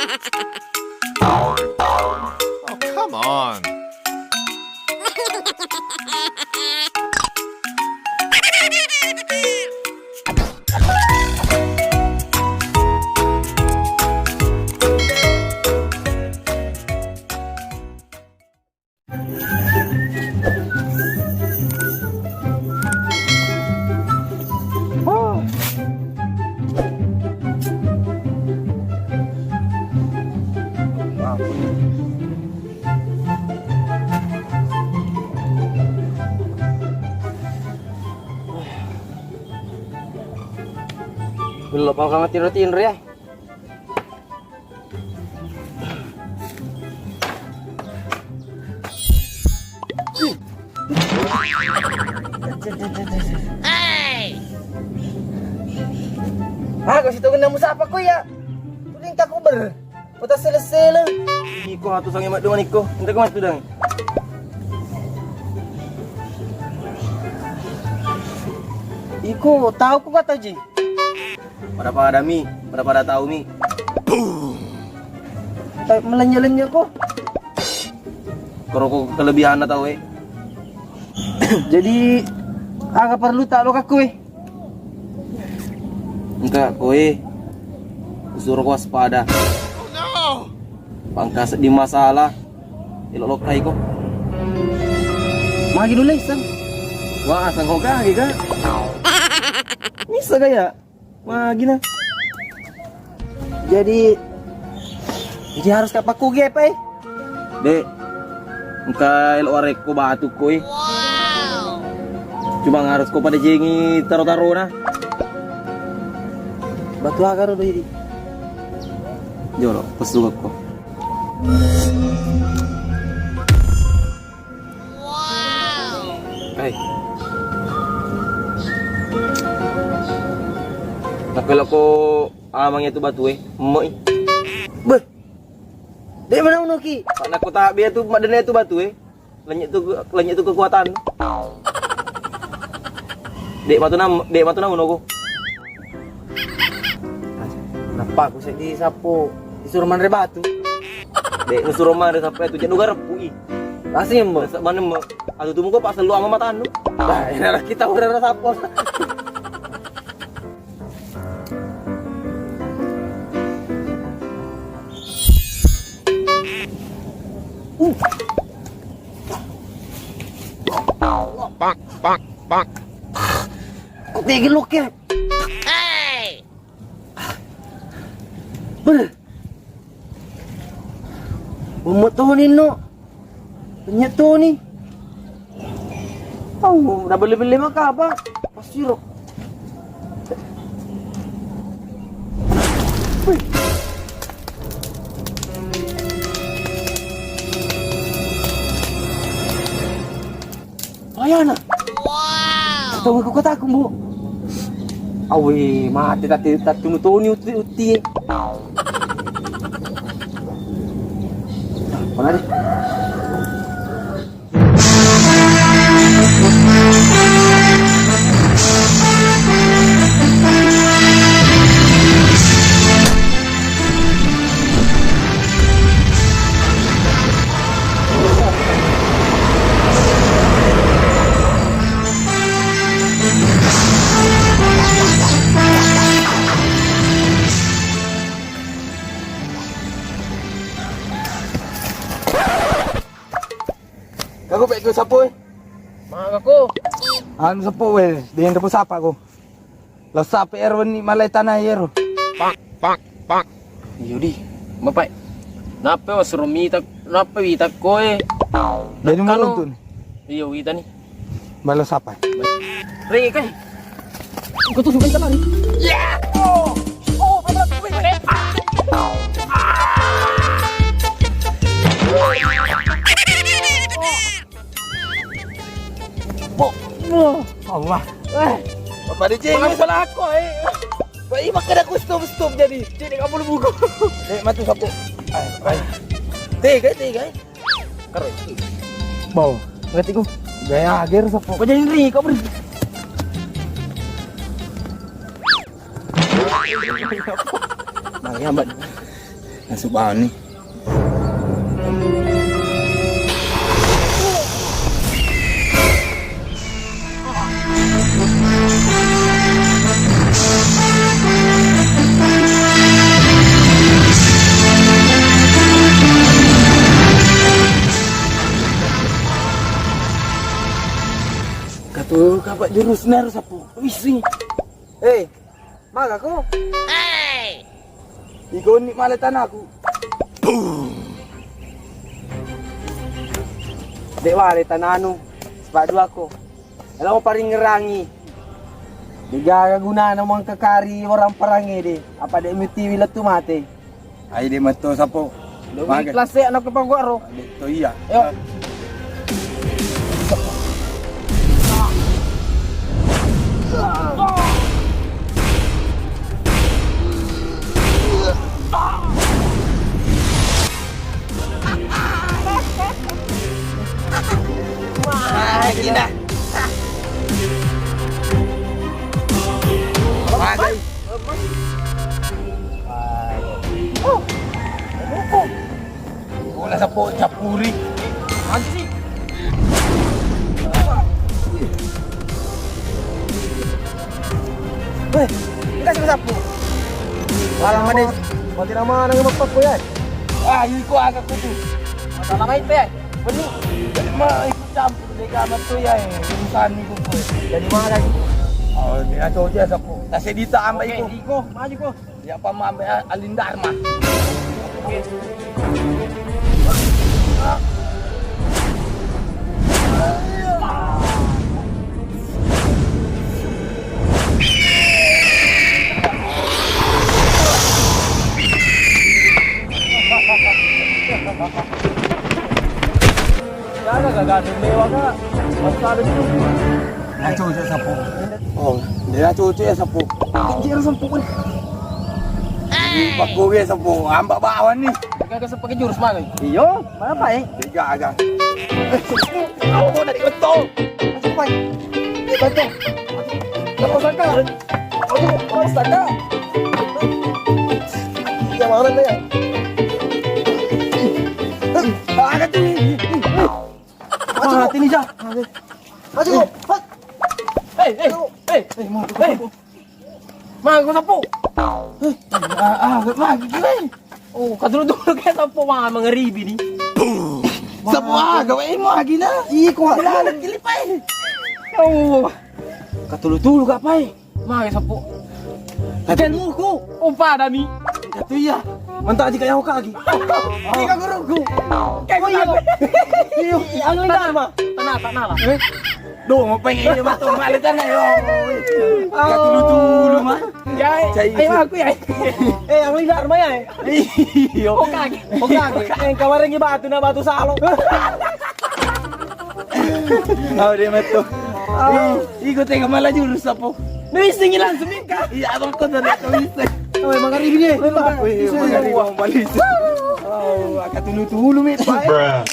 Oh, come on. Belum mau kamu tidur ya? Hey! Kasi ito na mo sa apa ko ya. Tuling tak ko ber. Putas selesai lah. Iko hatu sangi mak dengan iko. Entah kau tudang. Iko tahu ko kata ji. Pada mi, pada tahu mi. Tak melenya-lenya ko. Kalau ko kelebihan na tahu Jadi agak perlu tak lo aku Enggak kowe. Suruh ko waspada. Oh no! Pangkas di masalah. Ilok lokai ko. Magi dulu sang. Wah, sang ko ka, ka. Bisa gaya. Magi na. Jadi harus kapak ko ge pa Dek. Engka ilok arek ko batu ko Wow! Cuma harus ko pada jengi taro-taro na. Batu agar udah jadi. Jolo, pesu ko. Wow! Ay. Nakala ko amang itu batu Moi. Beh. Dek mana uno ki? Pak nak ko tak biar tu madana itu batu Lenyit tu kekuatan. Dek matu na uno ko. Kenapa aku sedih sapo? Disuruh mandre batu. Dek disuruh mandre sampai tu jadi garap pui. Kasih mo, mana mo? Atu tumu ko pak selu ama mata anu. Bah, ini kita udah sapo. Pak. Kok tigil lu ke? Hey! Bener. Bumotonin no. Penyeto ni. Oh, dah beli-beli maka apa? Pasti ro. Ayana. Wow! Tahu aku kata aku bu. Awe, mati tadi tunu uti. Mana ni? Aku baik ke siapa Mak aku. Anu siapa Dengan depan siapa aku? Lalu siapa Erwan ni malai tanah Ero? Pak. Yudi, bapak. Napa suruh minta? Napa minta koe? Dari mana tu? Iya, kita ni. Balas siapa? Ringi kai. Kau tu suka tanah ni. Yeah! Allah. Bapak DJ ni salah aku Baik makan aku stop jadi. Jadi kamu lu buku. Matu sapu. Ay. Tega. Karo. Bau. Ngerti ko. Gaya ager sapu. Kau jadi ri, kau beri. Nah, ya, Mbak. Nasubahan ni. Katu kapak jurus nar sapu. Isi. Maga ko. Hey! Ikaw ni malatan aku. Dewa le tanano. Sepadu ako. Alam mo pa rin ngerangi. Di gagaguna ng mga kakari orang parangi di. Apa de miti wila tumate. Ay di mato sapo. Lebih kelas anak kepagwaro. Dito iya. Ayo. Lagi na. Bagay. Wala sa po, chapuri. Ansi. Weh, ini kasih sapu. Walang manis. Mati nama nang magpag ko yan. Ah, yun ko agak ko tu. Masalah kait pe. Beni. Jadi mah ikut campur deh kamat tu ya. Urusan ni ko. Jadi mah lagi. Oh, ni ato dia sapu. Kasi dita ambay ko. Iko, maju ko. Ya pa mamay alindar mah. Sana gaganong lewa ka. Masyado dito. Ato dia sapu. Oh, dia ato dia sapu. Dia sapu kan. Pag gue sapu, ambak bawan ni. Kagak pakai jurus mana? Iyo, mana pa eh? Tiga agak. Ako na betul. Masuk pa. Betul. Ako saka. Ako saka. Ya mana na yan? Agak tu. Mati ni siya. Mati ko. Hey. Mga ko sapo. Lagi gila. Oh, kadulog-dulog kaya sapo mga ribi ni. Sapu gawin mo lagi na. Iko halalan gilipay. Oh. Katulog-tulog ka pa eh. Mga sapo. Ikan mo ko. O pada mi. Ito iya. Manta di kaya ako kagi. Hindi ka gurugo. Kaya ko yun. Iyo, ang linda ma. Tanala. Do, mapahingay naman itong malitan na yun. Katulutulo ma. Ay, ako yan. Ang linda arma yan eh. Iyo. O kagi. Ang kawaring ibato na bato sa alo. Ako di mato. Ikot ay kamala julos na po. Nawising ilan, suming ka. Iya, abang ko na ito. Uy, mga ribi niya. Uy, mga riba ang balis. Oh, katulutulo, mate. Bruh.